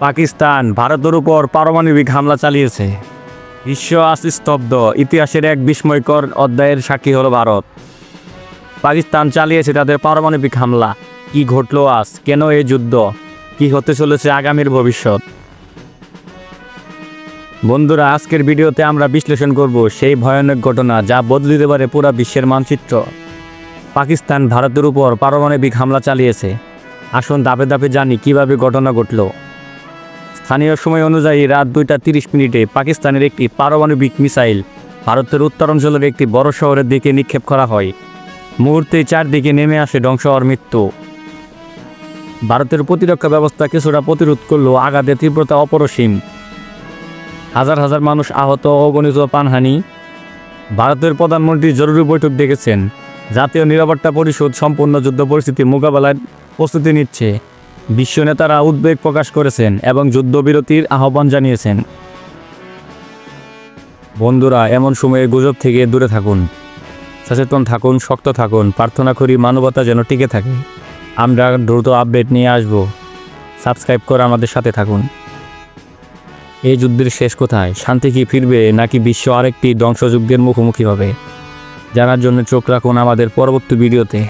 পাকিস্তান ভারতের উপর পারমাণবিক হামলা চালিয়েছে। বিশ্ব আজ স্তব্ধ। ইতিহাসের এক বিস্ময়কর অধ্যায়ের সাক্ষী হলো ভারত। পাকিস্তান চালিয়েছে তাদের পারমাণবিক হামলা। কি ঘটল আজ? কেন এই যুদ্ধ? কি হতে চলেছে আগামীর ভবিষ্যৎ? বন্ধুরা, আজকের ভিডিওতে আমরা বিশ্লেষণ করব সেই ভয়ানক ঘটনা যা বদলে দিতে পারে পুরো বিশ্বের মানচিত্র। পাকিস্তান ভারতের উপর পারমাণবিক হামলা চালিয়েছে। আসুন ধাপে ধাপে জানি কিভাবে ঘটনা ঘটল। স্থানীয় সময় অনুযায়ী রাত 2:30 পাকিস্তানের একটি পারমাণবিক মিসাইল ভারতের উত্তরাঞ্চলের একটি বড় শহরের দিকে নিক্ষেপ করা হয়। মুহূর্তেই চারদিকে নেমে আসে ধ্বংস আর মৃত্যু। ভারতের প্রতিরক্ষা ব্যবস্থা কিছুটা প্রতিরোধ করলেও আঘাতের তীব্রতা অপরিসীম। হাজার হাজার মানুষ আহত, অগণিত প্রাণহানি। ভারতের প্রধানমন্ত্রী জরুরি বৈঠক ডেকেছেন। জাতীয় নিরাপত্তা পরিষদ সম্পূর্ণ যুদ্ধ পরিস্থিতি মোকাবেলার প্রস্তুতি নিচ্ছে। বিশ্ব নেতারা উদ্বেগ প্রকাশ করেছেন এবং যুদ্ধবিরতির আহ্বান জানিয়েছেন। বন্ধুরা, এমন সময়ে গুজব থেকে দূরে থাকুন, সচেতন থাকুন, শক্ত থাকুন। প্রার্থনা করি মানবতা যেন টিকে থাকে। আমরা দ্রুত আপডেট নিয়ে আসব। সাবস্ক্রাইব করে আমাদের সাথে থাকুন। এই যুদ্ধের শেষ কোথায়? শান্তি কি ফিরবে নাকি বিশ্ব আরেকটি ধ্বংসযজ্ঞের মুখোমুখি হবে? জানার জন্য চোখ রাখুন আমাদের পরবর্তী ভিডিওতে।